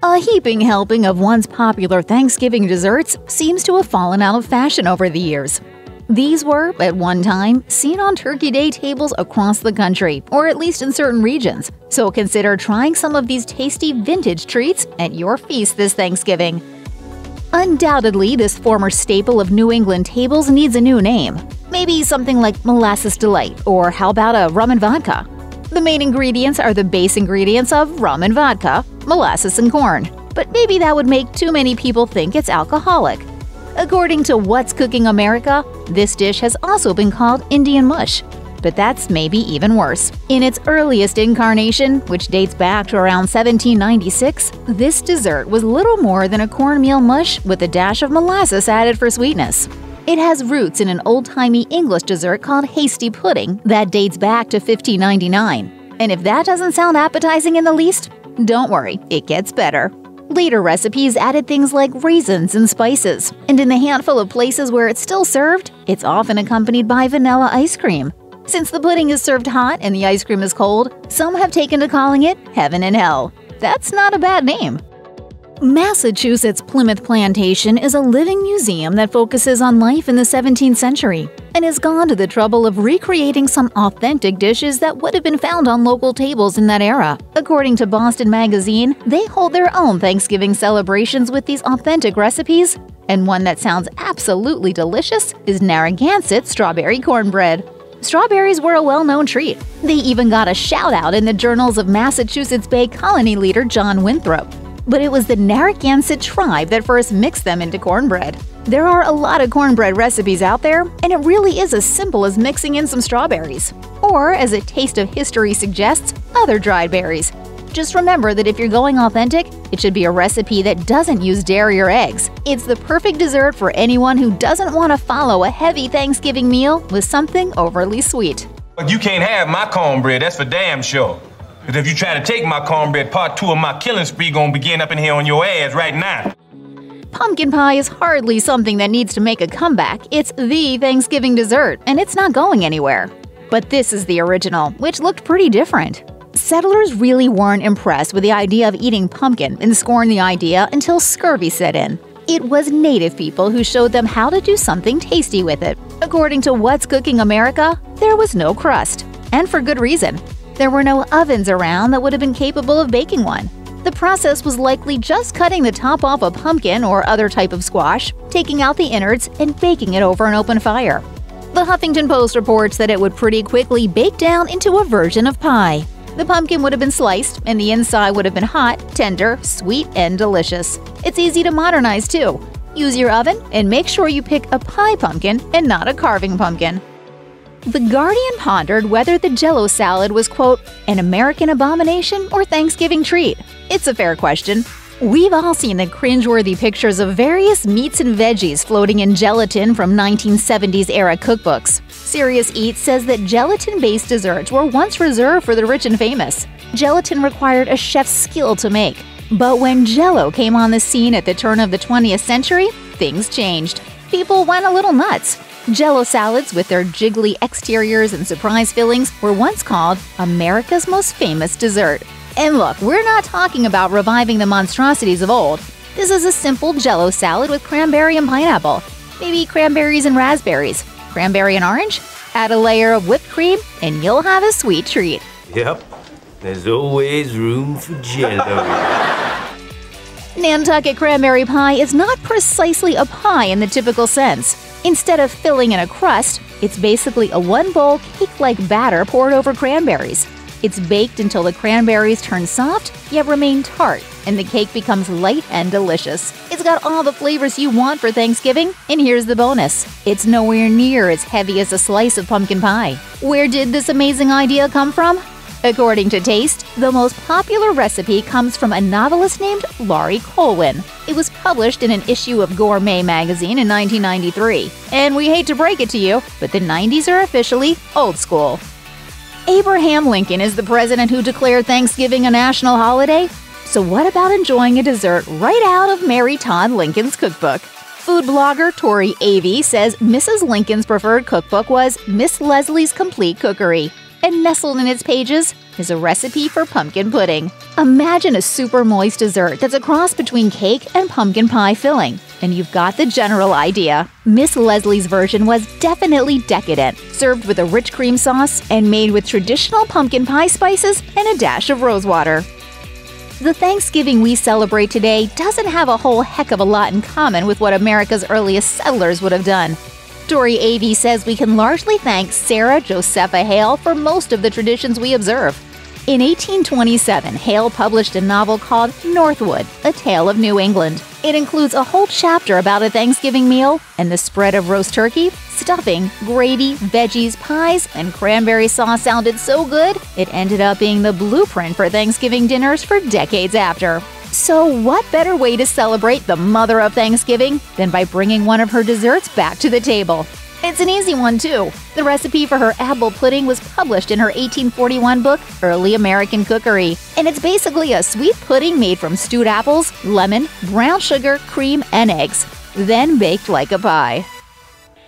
A heaping helping of once popular Thanksgiving desserts seems to have fallen out of fashion over the years. These were, at one time, seen on Turkey Day tables across the country, or at least in certain regions, so consider trying some of these tasty vintage treats at your feast this Thanksgiving. Undoubtedly, this former staple of New England tables needs a new name. Maybe something like Molasses Delight, or how about a rum and vodka? The main ingredients are the base ingredients of rum and vodka, molasses and corn, but maybe that would make too many people think it's alcoholic. According to What's Cooking America, this dish has also been called Indian mush, but that's maybe even worse. In its earliest incarnation, which dates back to around 1796, this dessert was little more than a cornmeal mush with a dash of molasses added for sweetness. It has roots in an old-timey English dessert called hasty pudding that dates back to 1599. And if that doesn't sound appetizing in the least, don't worry, it gets better. Later recipes added things like raisins and spices, and in the handful of places where it's still served, it's often accompanied by vanilla ice cream. Since the pudding is served hot and the ice cream is cold, some have taken to calling it heaven and hell. That's not a bad name. Massachusetts' Plymouth Plantation is a living museum that focuses on life in the 17th century and has gone to the trouble of recreating some authentic dishes that would have been found on local tables in that era. According to Boston Magazine, they hold their own Thanksgiving celebrations with these authentic recipes, and one that sounds absolutely delicious is Narragansett strawberry cornbread. Strawberries were a well-known treat. They even got a shout-out in the journals of Massachusetts Bay Colony leader John Winthrop. But it was the Narragansett tribe that first mixed them into cornbread. There are a lot of cornbread recipes out there, and it really is as simple as mixing in some strawberries. Or, as a taste of history suggests, other dried berries. Just remember that if you're going authentic, it should be a recipe that doesn't use dairy or eggs. It's the perfect dessert for anyone who doesn't want to follow a heavy Thanksgiving meal with something overly sweet. But you can't have my cornbread, that's for damn sure. Because if you try to take my cornbread, part 2 of my killing spree gonna begin up in here on your ass right now. Pumpkin pie is hardly something that needs to make a comeback. It's the Thanksgiving dessert, and it's not going anywhere. But this is the original, which looked pretty different. Settlers really weren't impressed with the idea of eating pumpkin and scorned the idea until scurvy set in. It was native people who showed them how to do something tasty with it. According to What's Cooking America, there was no crust. And for good reason. There were no ovens around that would have been capable of baking one. The process was likely just cutting the top off a pumpkin or other type of squash, taking out the innards, and baking it over an open fire. The Huffington Post reports that it would pretty quickly bake down into a version of pie. The pumpkin would have been sliced, and the inside would have been hot, tender, sweet, and delicious. It's easy to modernize, too. Use your oven, and make sure you pick a pie pumpkin and not a carving pumpkin. The Guardian pondered whether the Jell-o salad was, quote, an American abomination or Thanksgiving treat. It's a fair question. We've all seen the cringeworthy pictures of various meats and veggies floating in gelatin from 1970s-era cookbooks. Serious Eats says that gelatin-based desserts were once reserved for the rich and famous. Gelatin required a chef's skill to make. But when Jell-o came on the scene at the turn of the 20th century, things changed. People went a little nuts. Jell-o salads, with their jiggly exteriors and surprise fillings, were once called America's most famous dessert. And look, we're not talking about reviving the monstrosities of old. This is a simple Jell-o salad with cranberry and pineapple. Maybe cranberries and raspberries. Cranberry and orange? Add a layer of whipped cream, and you'll have a sweet treat. Yep, there's always room for Jell-o. Nantucket cranberry pie is not precisely a pie in the typical sense. Instead of filling in a crust, it's basically a one-bowl cake-like batter poured over cranberries. It's baked until the cranberries turn soft, yet remain tart, and the cake becomes light and delicious. It's got all the flavors you want for Thanksgiving, and here's the bonus. It's nowhere near as heavy as a slice of pumpkin pie. Where did this amazing idea come from? According to Taste, the most popular recipe comes from a novelist named Laurie Colwin. It was published in an issue of Gourmet magazine in 1993. And we hate to break it to you, but the 90s are officially old school. Abraham Lincoln is the president who declared Thanksgiving a national holiday. So what about enjoying a dessert right out of Mary Todd Lincoln's cookbook? Food blogger Tori Avey says Mrs. Lincoln's preferred cookbook was Miss Leslie's Complete Cookery. And nestled in its pages, is a recipe for pumpkin pudding. Imagine a super moist dessert that's a cross between cake and pumpkin pie filling, and you've got the general idea. Miss Leslie's version was definitely decadent, served with a rich cream sauce and made with traditional pumpkin pie spices and a dash of rosewater. The Thanksgiving we celebrate today doesn't have a whole heck of a lot in common with what America's earliest settlers would have done. Tori Avey says we can largely thank Sarah Josepha Hale for most of the traditions we observe. In 1827, Hale published a novel called Northwood, A Tale of New England. It includes a whole chapter about a Thanksgiving meal and the spread of roast turkey, stuffing, gravy, veggies, pies, and cranberry sauce sounded so good, it ended up being the blueprint for Thanksgiving dinners for decades after. So what better way to celebrate the mother of Thanksgiving than by bringing one of her desserts back to the table? It's an easy one, too. The recipe for her apple pudding was published in her 1841 book, Early American Cookery, and it's basically a sweet pudding made from stewed apples, lemon, brown sugar, cream, and eggs, then baked like a pie.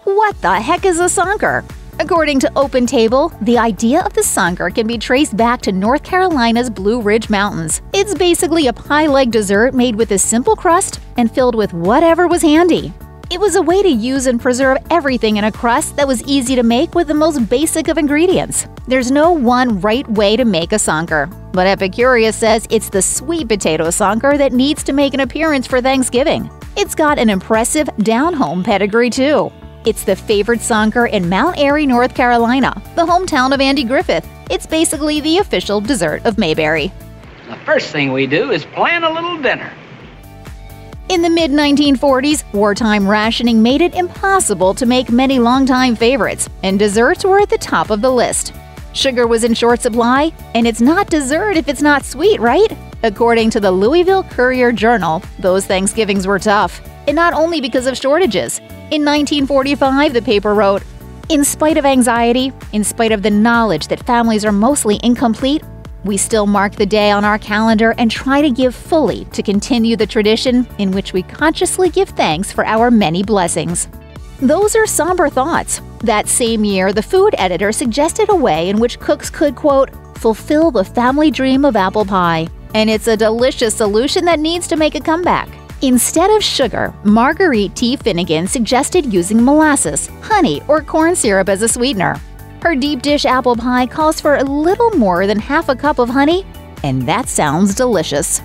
What the heck is a sonker? According to Open Table, the idea of the sonker can be traced back to North Carolina's Blue Ridge Mountains. It's basically a pie-like dessert made with a simple crust and filled with whatever was handy. It was a way to use and preserve everything in a crust that was easy to make with the most basic of ingredients. There's no one right way to make a sonker, but Epicurious says it's the sweet potato sonker that needs to make an appearance for Thanksgiving. It's got an impressive down-home pedigree, too. It's the favorite sonker in Mount Airy, North Carolina, the hometown of Andy Griffith. It's basically the official dessert of Mayberry. The first thing we do is plan a little dinner. In the mid-1940s, wartime rationing made it impossible to make many longtime favorites, and desserts were at the top of the list. Sugar was in short supply, and it's not dessert if it's not sweet, right? According to the Louisville Courier-Journal, those Thanksgivings were tough, and not only because of shortages. In 1945, the paper wrote, "In spite of anxiety, in spite of the knowledge that families are mostly incomplete, we still mark the day on our calendar and try to give fully to continue the tradition in which we consciously give thanks for our many blessings." Those are somber thoughts. That same year, the food editor suggested a way in which cooks could, quote, "fulfill the family dream of apple pie." And it's a delicious solution that needs to make a comeback. Instead of sugar, Marguerite T. Finnegan suggested using molasses, honey, or corn syrup as a sweetener. Her deep dish apple pie calls for a little more than half a cup of honey, and that sounds delicious.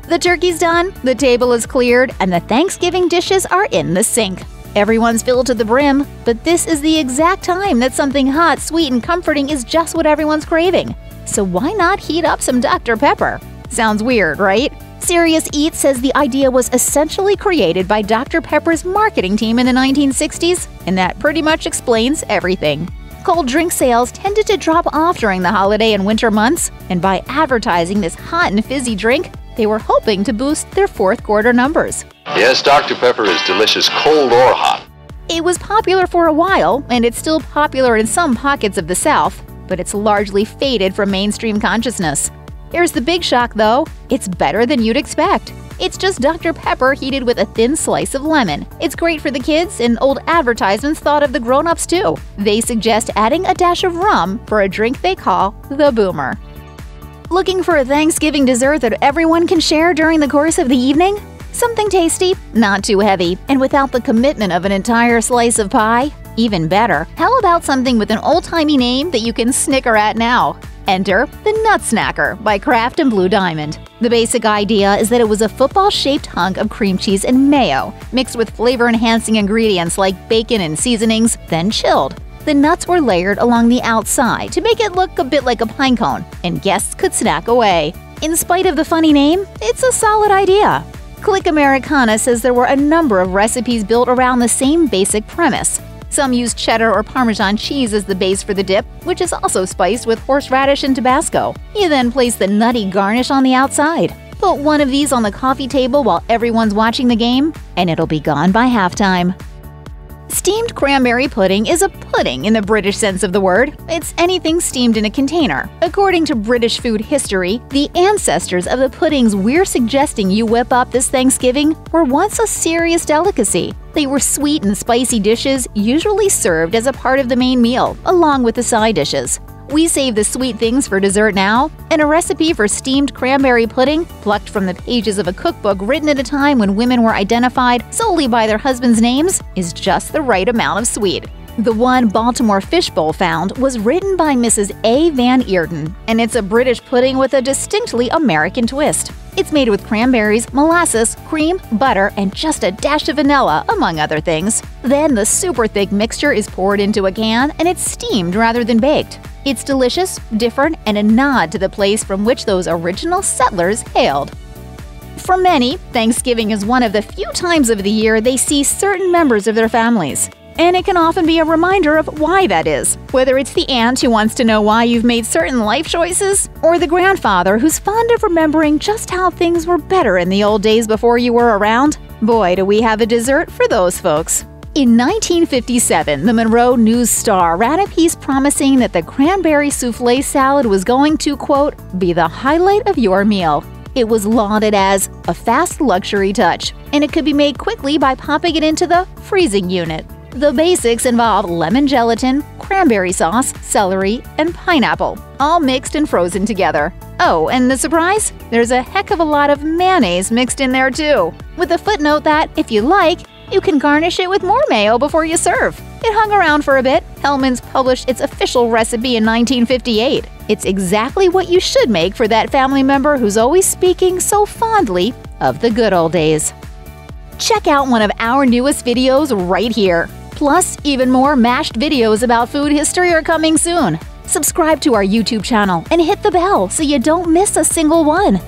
The turkey's done, the table is cleared, and the Thanksgiving dishes are in the sink. Everyone's filled to the brim, but this is the exact time that something hot, sweet, and comforting is just what everyone's craving. So why not heat up some Dr. Pepper? Sounds weird, right? Serious Eats says the idea was essentially created by Dr. Pepper's marketing team in the 1960s, and that pretty much explains everything. Cold drink sales tended to drop off during the holiday and winter months, and by advertising this hot and fizzy drink, they were hoping to boost their fourth quarter numbers. Yes, Dr. Pepper is delicious cold or hot. It was popular for a while, and it's still popular in some pockets of the South, but it's largely faded from mainstream consciousness. Here's the big shock, though. It's better than you'd expect. It's just Dr. Pepper heated with a thin slice of lemon. It's great for the kids, and old advertisements thought of the grown-ups too. They suggest adding a dash of rum for a drink they call the Boomer. Looking for a Thanksgiving dessert that everyone can share during the course of the evening? Something tasty, not too heavy, and without the commitment of an entire slice of pie? Even better, how about something with an old-timey name that you can snicker at now? Enter the Nutsnacker by Kraft and Blue Diamond. The basic idea is that it was a football-shaped hunk of cream cheese and mayo, mixed with flavor-enhancing ingredients like bacon and seasonings, then chilled. The nuts were layered along the outside to make it look a bit like a pine cone, and guests could snack away. In spite of the funny name, it's a solid idea. Click Americana says there were a number of recipes built around the same basic premise. Some use cheddar or Parmesan cheese as the base for the dip, which is also spiced with horseradish and Tabasco. You then place the nutty garnish on the outside. Put one of these on the coffee table while everyone's watching the game, and it'll be gone by halftime. Steamed cranberry pudding is a pudding in the British sense of the word. It's anything steamed in a container. According to British food history, the ancestors of the puddings we're suggesting you whip up this Thanksgiving were once a serious delicacy. They were sweet and spicy dishes usually served as a part of the main meal, along with the side dishes. We save the sweet things for dessert now, and a recipe for steamed cranberry pudding, plucked from the pages of a cookbook written at a time when women were identified solely by their husbands' names, is just the right amount of sweet. The one Baltimore fishbowl found was written by Mrs. A. Van Eerden, and it's a British pudding with a distinctly American twist. It's made with cranberries, molasses, cream, butter, and just a dash of vanilla, among other things. Then the super thick mixture is poured into a can and it's steamed rather than baked. It's delicious, different, and a nod to the place from which those original settlers hailed. For many, Thanksgiving is one of the few times of the year they see certain members of their families. And it can often be a reminder of why that is, whether it's the aunt who wants to know why you've made certain life choices, or the grandfather who's fond of remembering just how things were better in the old days before you were around. Boy, do we have a dessert for those folks. In 1957, the Monroe News-Star ran a piece promising that the cranberry souffle salad was going to, quote, be the highlight of your meal. It was lauded as a fast luxury touch, and it could be made quickly by popping it into the freezing unit. The basics involve lemon gelatin, cranberry sauce, celery, and pineapple, all mixed and frozen together. Oh, and the surprise? There's a heck of a lot of mayonnaise mixed in there too, with a footnote that, if you like, you can garnish it with more mayo before you serve. It hung around for a bit. Hellman's published its official recipe in 1958. It's exactly what you should make for that family member who's always speaking so fondly of the good old days. Check out one of our newest videos right here. Plus, even more mashed videos about food history are coming soon. Subscribe to our YouTube channel and hit the bell so you don't miss a single one.